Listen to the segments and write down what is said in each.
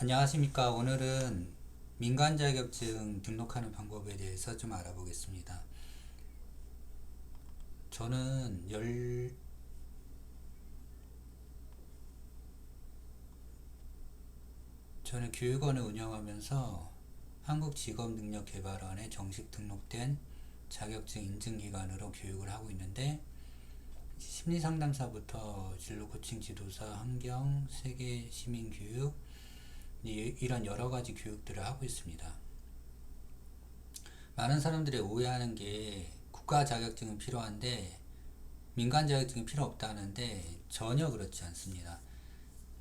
안녕하십니까. 오늘은 민간 자격증 등록하는 방법에 대해서 좀 알아보겠습니다. 저는 저는 교육원을 운영하면서 한국직업능력개발원에 정식 등록된 자격증 인증기관으로 교육을 하고 있는데, 심리상담사부터 진로코칭 지도사, 환경, 세계 시민교육, 이런 여러 가지 교육들을 하고 있습니다. 많은 사람들이 오해하는 게 국가 자격증은 필요한데 민간 자격증이 필요 없다는데, 전혀 그렇지 않습니다.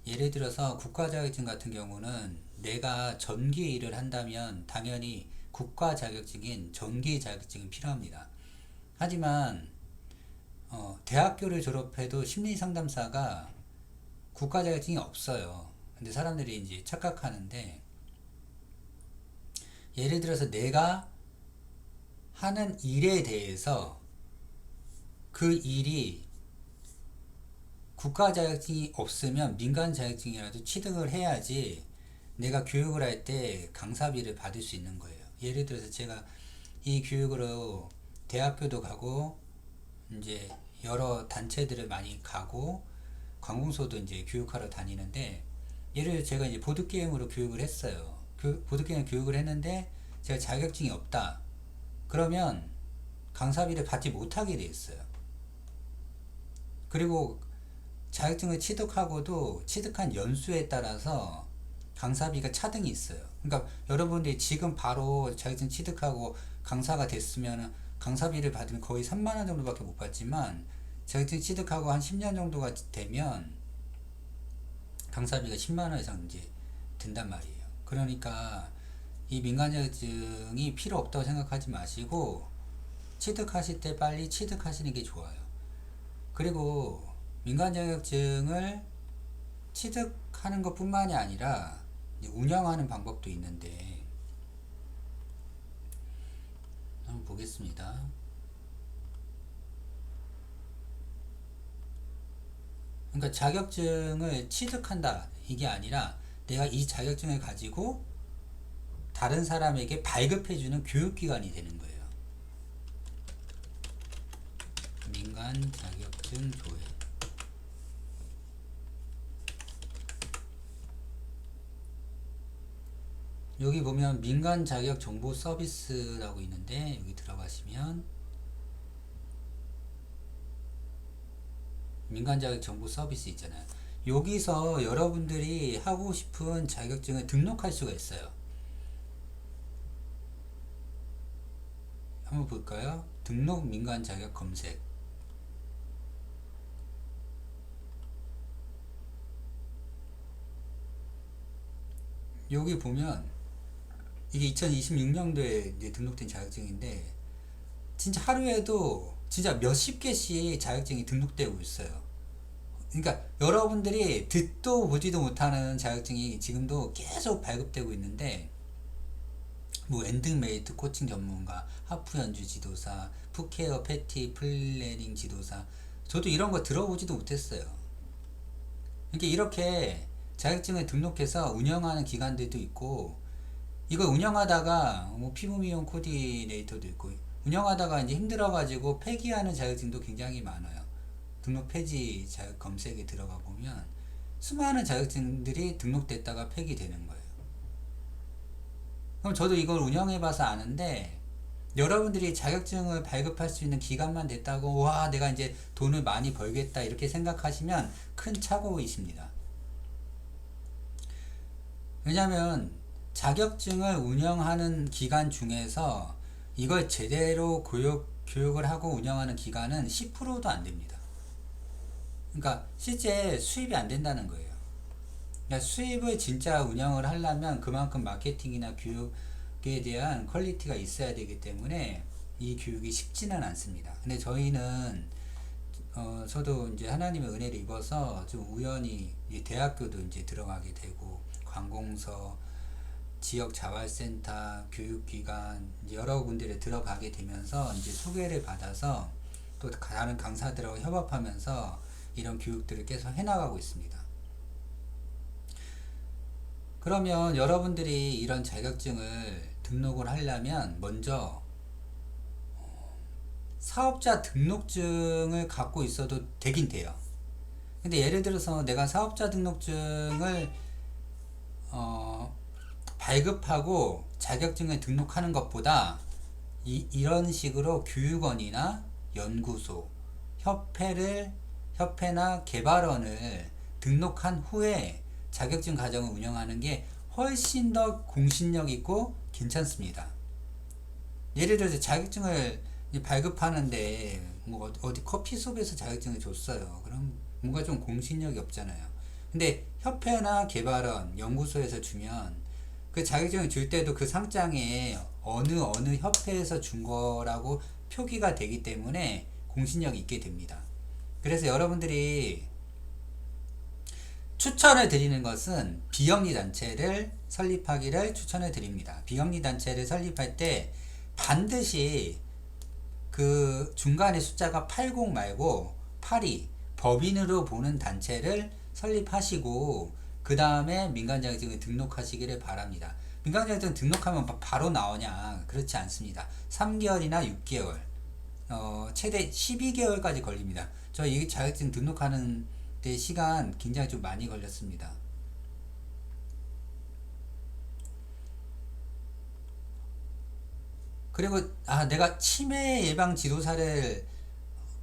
예를 들어서 국가 자격증 같은 경우는 내가 전기 일을 한다면 당연히 국가 자격증인 전기 자격증이 필요합니다. 하지만 대학교를 졸업해도 심리 상담사가 국가 자격증이 없어요. 근데 사람들이 이제 착각하는데, 예를 들어서 내가 하는 일에 대해서 그 일이 국가 자격증이 없으면 민간 자격증이라도 취득을 해야지 내가 교육을 할 때 강사비를 받을 수 있는 거예요. 예를 들어서 제가 이 교육으로 대학교도 가고 이제 여러 단체들을 많이 가고 관공서도 이제 교육하러 다니는데, 예를 들어 제가 이제 보드게임으로 교육을 했어요. 보드게임 교육을 했는데 제가 자격증이 없다. 그러면 강사비를 받지 못하게 돼 있어요. 그리고 자격증을 취득하고도 취득한 연수에 따라서 강사비가 차등이 있어요. 그러니까 여러분들이 지금 바로 자격증 취득하고 강사가 됐으면 강사비를 받으면 거의 3만 원 정도밖에 못 받지만, 자격증 취득하고 한 10년 정도가 되면 강사비가 10만 원 이상 이제 든단 말이에요. 그러니까 이 민간 자격증이 필요 없다고 생각하지 마시고 취득하실 때 빨리 취득하시는 게 좋아요. 그리고 민간 자격증을 취득하는 것 뿐만이 아니라 운영하는 방법도 있는데, 한번 보겠습니다. 그러니까 자격증을 취득한다 이게 아니라 내가 이 자격증을 가지고 다른 사람에게 발급해주는 교육기관이 되는 거예요. 민간 자격증 조회. 여기 보면 민간 자격 정보 서비스라고 있는데, 여기 들어가시면 민간 자격 정보 서비스 있잖아요. 여기서 여러분들이 하고 싶은 자격증을 등록할 수가 있어요. 한번 볼까요? 등록 민간 자격 검색. 여기 보면 이게 2026년도에 등록된 자격증인데, 진짜 하루에도 진짜 몇십 개씩 자격증이 등록되고 있어요. 그러니까 여러분들이 듣도 보지도 못하는 자격증이 지금도 계속 발급되고 있는데, 뭐 엔딩메이트 코칭 전문가, 하프 연주 지도사, 푸케어 패티 플래닝 지도사, 저도 이런 거 들어보지도 못했어요. 그러니까 이렇게 자격증을 등록해서 운영하는 기관들도 있고, 이거 운영하다가 뭐 피부 미용 코디네이터도 있고, 운영하다가 이제 힘들어가지고 폐기하는 자격증도 굉장히 많아요. 등록 폐지 자격 검색에 들어가 보면 수많은 자격증들이 등록됐다가 폐기되는 거예요. 그럼 저도 이걸 운영해봐서 아는데, 여러분들이 자격증을 발급할 수 있는 기간만 됐다고 와 내가 이제 돈을 많이 벌겠다 이렇게 생각하시면 큰 착오이십니다. 왜냐하면 자격증을 운영하는 기간 중에서 이걸 제대로 교육을 하고 운영하는 기간은 10%도 안 됩니다. 그러니까 실제 수입이 안 된다는 거예요. 그러니까 수입을 진짜 운영을 하려면 그만큼 마케팅이나 교육에 대한 퀄리티가 있어야 되기 때문에 이 교육이 쉽지는 않습니다. 근데 저희는 저도 이제 하나님의 은혜를 입어서 좀 우연히 대학교도 이제 들어가게 되고, 관공서, 지역 자활센터, 교육기관 여러 군데를 들어가게 되면서 이제 소개를 받아서 또 다른 강사들하고 협업하면서 이런 교육들을 계속 해나가고 있습니다. 그러면 여러분들이 이런 자격증을 등록을 하려면 먼저 사업자 등록증을 갖고 있어도 되긴 돼요. 근데 예를 들어서 내가 사업자 등록증을 발급하고 자격증을 등록하는 것보다 이런 식으로 교육원이나 연구소, 협회나 개발원을 등록한 후에 자격증 과정을 운영하는 게 훨씬 더 공신력 있고 괜찮습니다. 예를 들어서 자격증을 발급하는데 뭐 어디 커피숍에서 자격증을 줬어요. 그럼 뭔가 좀 공신력이 없잖아요. 근데 협회나 개발원, 연구소에서 주면 그 자격증을 줄 때도 그 상장에 어느 협회에서 준 거라고 표기가 되기 때문에 공신력이 있게 됩니다. 그래서 여러분들이 추천을 드리는 것은 비영리 단체를 설립하기를 추천을 드립니다. 비영리 단체를 설립할 때 반드시 그 중간에 숫자가 80 말고 82 법인으로 보는 단체를 설립하시고 그 다음에 민간자격증을 등록하시기를 바랍니다. 민간자격증 등록하면 바로 나오냐? 그렇지 않습니다. 3개월이나 6개월 최대 12개월까지 걸립니다. 저 이 자격증 등록하는 데 시간 굉장히 좀 많이 걸렸습니다. 그리고 내가 치매 예방 지도사를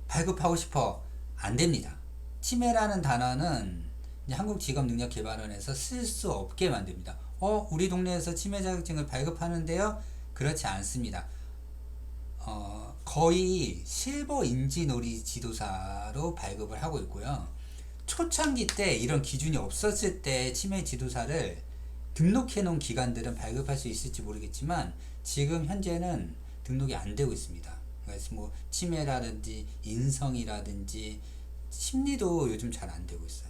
발급하고 싶어. 안 됩니다. 치매라는 단어는 한국직업능력개발원에서 쓸 수 없게 만듭니다. 우리 동네에서 치매 자격증을 발급하는데요? 그렇지 않습니다. 거의 실버 인지놀이 지도사로 발급을 하고 있고요. 초창기 때 이런 기준이 없었을 때 치매 지도사를 등록해 놓은 기관들은 발급할 수 있을지 모르겠지만 지금 현재는 등록이 안 되고 있습니다. 그래서 뭐 치매라든지 인성이라든지 심리도 요즘 잘 안 되고 있어요.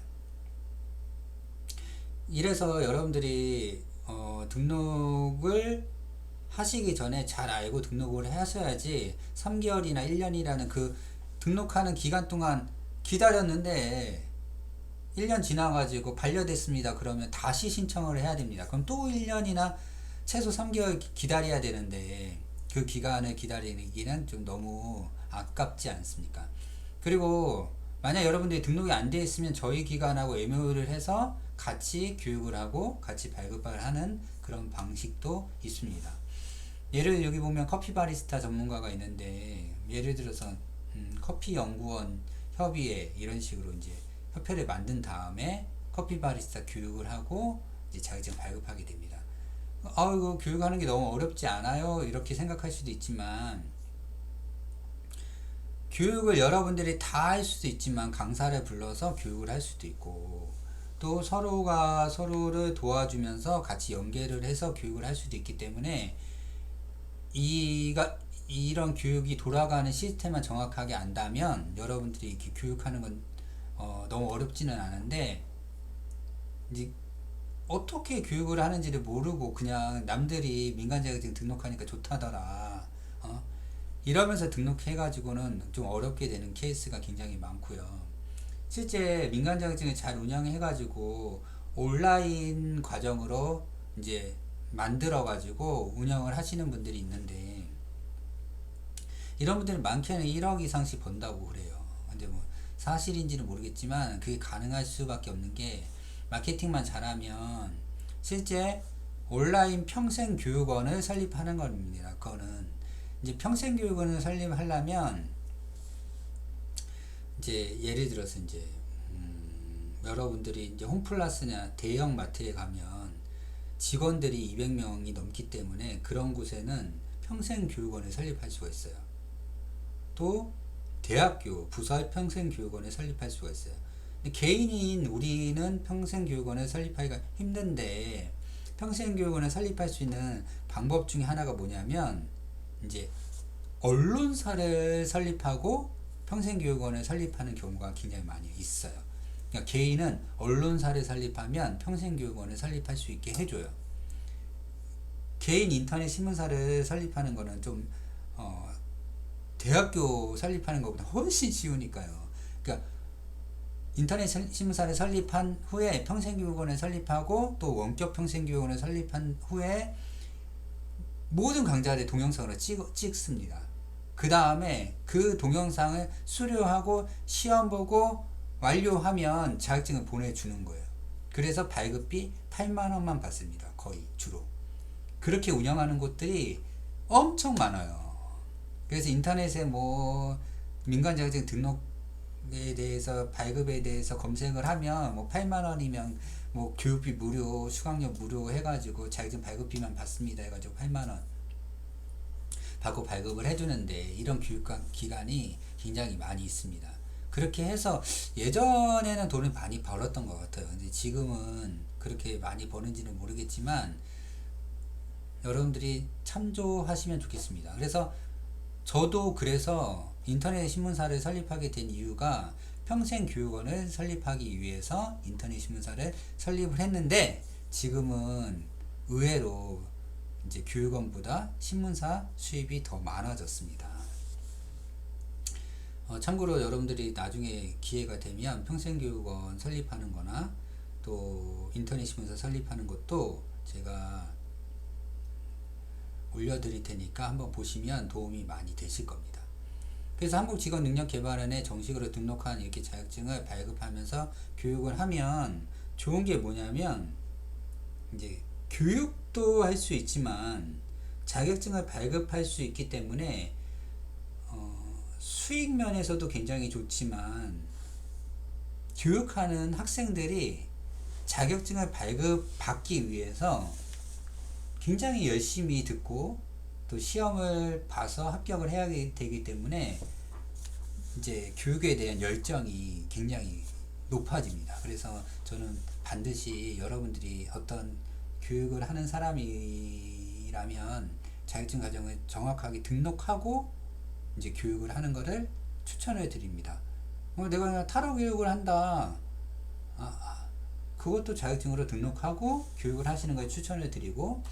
이래서 여러분들이 등록을 하시기 전에 잘 알고 등록을 하셔야지 3개월이나 1년이라는 그 등록하는 기간 동안 기다렸는데 1년 지나가지고 반려됐습니다. 그러면 다시 신청을 해야 됩니다. 그럼 또 1년이나 최소 3개월 기다려야 되는데 그 기간을 기다리기는 좀 너무 아깝지 않습니까? 그리고 만약 여러분들이 등록이 안 되어 있으면 저희 기관하고 MOU를 해서 같이 교육을 하고 같이 발급을 하는 그런 방식도 있습니다. 여기 보면 커피 바리스타 전문가가 있는데 예를 들어서 커피 연구원 협의회 이런 식으로 이제 협회를 만든 다음에 커피 바리스타 교육을 하고 이제 자격증 발급하게 됩니다. 이거 교육하는 게 너무 어렵지 않아요? 이렇게 생각할 수도 있지만 교육을 여러분들이 다 할 수도 있지만 강사를 불러서 교육을 할 수도 있고 또 서로가 서로를 도와주면서 같이 연계를 해서 교육을 할 수도 있기 때문에 이런 교육이 돌아가는 시스템만 정확하게 안다면 여러분들이 이렇게 교육하는 건 너무 어렵지는 않은데 이제 어떻게 교육을 하는지를 모르고 그냥 남들이 민간자격증 등록하니까 좋다더라 이러면서 등록해가지고는 좀 어렵게 되는 케이스가 굉장히 많고요. 실제 민간자격증을 잘 운영해가지고 온라인 과정으로 이제 만들어가지고 운영을 하시는 분들이 있는데 이런 분들은 많게는 1억 이상씩 번다고 그래요. 근데 뭐 사실인지는 모르겠지만 그게 가능할 수밖에 없는 게 마케팅만 잘하면 실제 온라인 평생교육원을 설립하는 겁니다. 그거는 이제 평생교육원을 설립하려면 이제 예를 들어서 이제 여러분들이 이제 홈플러스나 대형 마트에 가면 직원들이 200명이 넘기 때문에 그런 곳에는 평생교육원을 설립할 수가 있어요. 또 대학교, 부설 평생교육원을 설립할 수가 있어요. 개인인 우리는 평생교육원을 설립하기가 힘든데 평생교육원을 설립할 수 있는 방법 중에 하나가 뭐냐면 이제 언론사를 설립하고 평생교육원을 설립하는 경우가 굉장히 많이 있어요. 그러니까 개인은 언론사를 설립하면 평생교육원을 설립할 수 있게 해줘요. 개인 인터넷 신문사를 설립하는 거는 좀 대학교 설립하는 것보다 훨씬 쉬우니까요. 그러니까 인터넷 신문사를 설립한 후에 평생교육원을 설립하고 또 원격 평생교육원을 설립한 후에 모든 강좌를 동영상으로 찍습니다. 그 다음에 그 동영상을 수료하고 시험 보고 완료하면 자격증을 보내주는 거예요. 그래서 발급비 8만원만 받습니다. 거의 주로. 그렇게 운영하는 곳들이 엄청 많아요. 그래서 인터넷에 뭐 민간 자격증 등록에 대해서 발급에 대해서 검색을 하면 뭐 8만원이면 뭐 교육비 무료, 수강료 무료 해가지고 자격증 발급비만 받습니다 해가지고 8만원 받고 발급을 해주는데, 이런 교육기관이 굉장히 많이 있습니다. 그렇게 해서 예전에는 돈을 많이 벌었던 것 같아요. 근데 지금은 그렇게 많이 버는지는 모르겠지만 여러분들이 참조하시면 좋겠습니다. 그래서 저도 그래서 인터넷 신문사를 설립하게 된 이유가 평생교육원을 설립하기 위해서 인터넷 신문사를 설립을 했는데, 지금은 의외로 이제 교육원보다 신문사 수입이 더 많아졌습니다. 참고로 여러분들이 나중에 기회가 되면 평생교육원 설립하는 거나 또 인터넷 신문사 설립하는 것도 제가 올려드릴 테니까 한번 보시면 도움이 많이 되실 겁니다. 그래서 한국직업능력개발원에 정식으로 등록한 이렇게 자격증을 발급하면서 교육을 하면 좋은 게 뭐냐면, 이제 교육도 할 수 있지만 자격증을 발급할 수 있기 때문에 수익 면에서도 굉장히 좋지만, 교육하는 학생들이 자격증을 발급받기 위해서 굉장히 열심히 듣고 또 시험을 봐서 합격을 해야 되기 때문에 이제 교육에 대한 열정이 굉장히 높아집니다. 그래서 저는 반드시 여러분들이 어떤 교육을 하는 사람이라면 자격증 과정을 정확하게 등록하고 이제 교육을 하는 것을 추천을 드립니다. 내가 타로 교육을 한다. 그것도 자격증으로 등록하고 교육을 하시는 걸 추천을 드리고,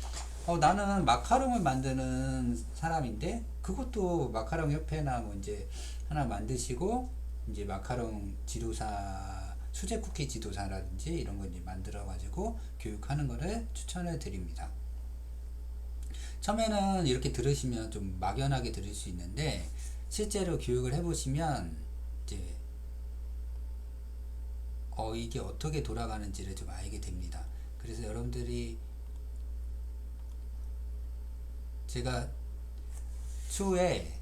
나는 마카롱을 만드는 사람인데 그것도 마카롱 협회나 뭐 이제 하나 만드시고 이제 마카롱 지도사, 수제 쿠키 지도사라든지 이런 거 이제 만들어 가지고 교육하는 거를 추천을 드립니다. 처음에는 이렇게 들으시면 좀 막연하게 들을 수 있는데 실제로 교육을 해보시면 이제 이게 어떻게 돌아가는지를 좀 알게 됩니다. 그래서 여러분들이 제가 추후에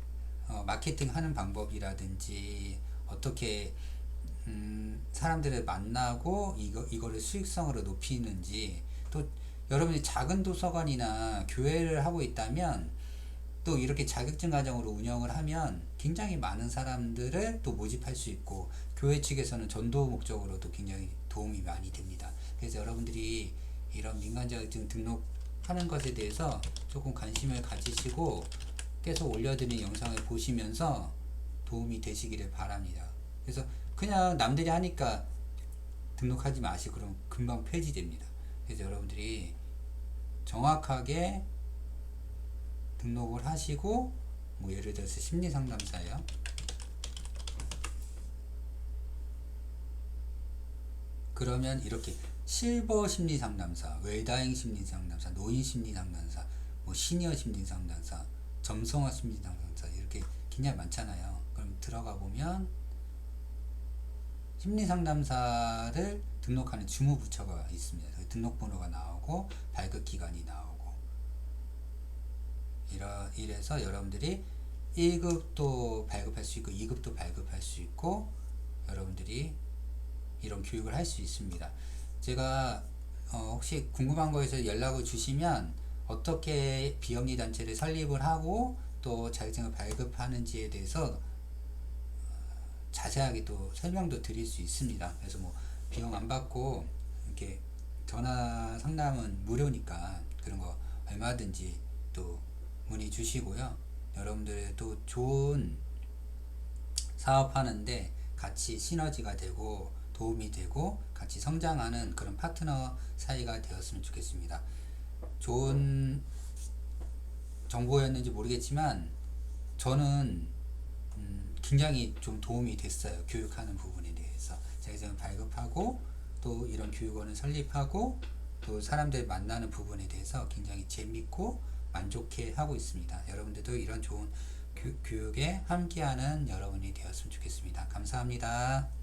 마케팅 하는 방법이라든지 어떻게 사람들을 만나고 이거를 수익성으로 높이는지, 또 여러분이 작은 도서관이나 교회를 하고 있다면 또 이렇게 자격증 과정으로 운영을 하면 굉장히 많은 사람들을 또 모집할 수 있고, 교회 측에서는 전도 목적으로도 굉장히 도움이 많이 됩니다. 그래서 여러분들이 이런 민간 자격증 등록하는 것에 대해서 조금 관심을 가지시고 계속 올려드리는 영상을 보시면서 도움이 되시기를 바랍니다. 그래서 그냥 남들이 하니까 등록하지 마시고 그럼 금방 폐지됩니다. 그래서 여러분들이 정확하게 등록을 하시고, 뭐 예를 들어서 심리상담사예요. 그러면 이렇게 실버 심리상담사, 웰다잉 심리상담사, 노인 심리상담사, 뭐 시니어 심리상담사, 점성화 심리상담사, 이렇게 굉장히 많잖아요. 그럼 들어가 보면 심리상담사를 등록하는 주무부처가 있습니다. 등록번호가 나오고 발급기간이 나오고, 이래서 여러분들이 1급도 발급할 수 있고 2급도 발급할 수 있고 여러분들이 이런 교육을 할 수 있습니다. 제가 혹시 궁금한 거에서 연락을 주시면 어떻게 비영리 단체를 설립을 하고 또 자격증을 발급하는지에 대해서 자세하게 또 설명도 드릴 수 있습니다. 그래서 뭐 비용 안 받고 이렇게 전화 상담은 무료니까 그런 거 얼마든지 또 문의 주시고요. 여러분들도 좋은 사업하는데 같이 시너지가 되고 도움이 되고 같이 성장하는 그런 파트너 사이가 되었으면 좋겠습니다. 좋은 정보였는지 모르겠지만 저는 굉장히 좀 도움이 됐어요. 교육하는 부분에 대해서. 자격증을 발급하고 또 이런 교육원을 설립하고 또 사람들 만나는 부분에 대해서 굉장히 재밌고 만족해 하고 있습니다. 여러분들도 이런 좋은 교육에 함께하는 여러분이 되었으면 좋겠습니다. 감사합니다.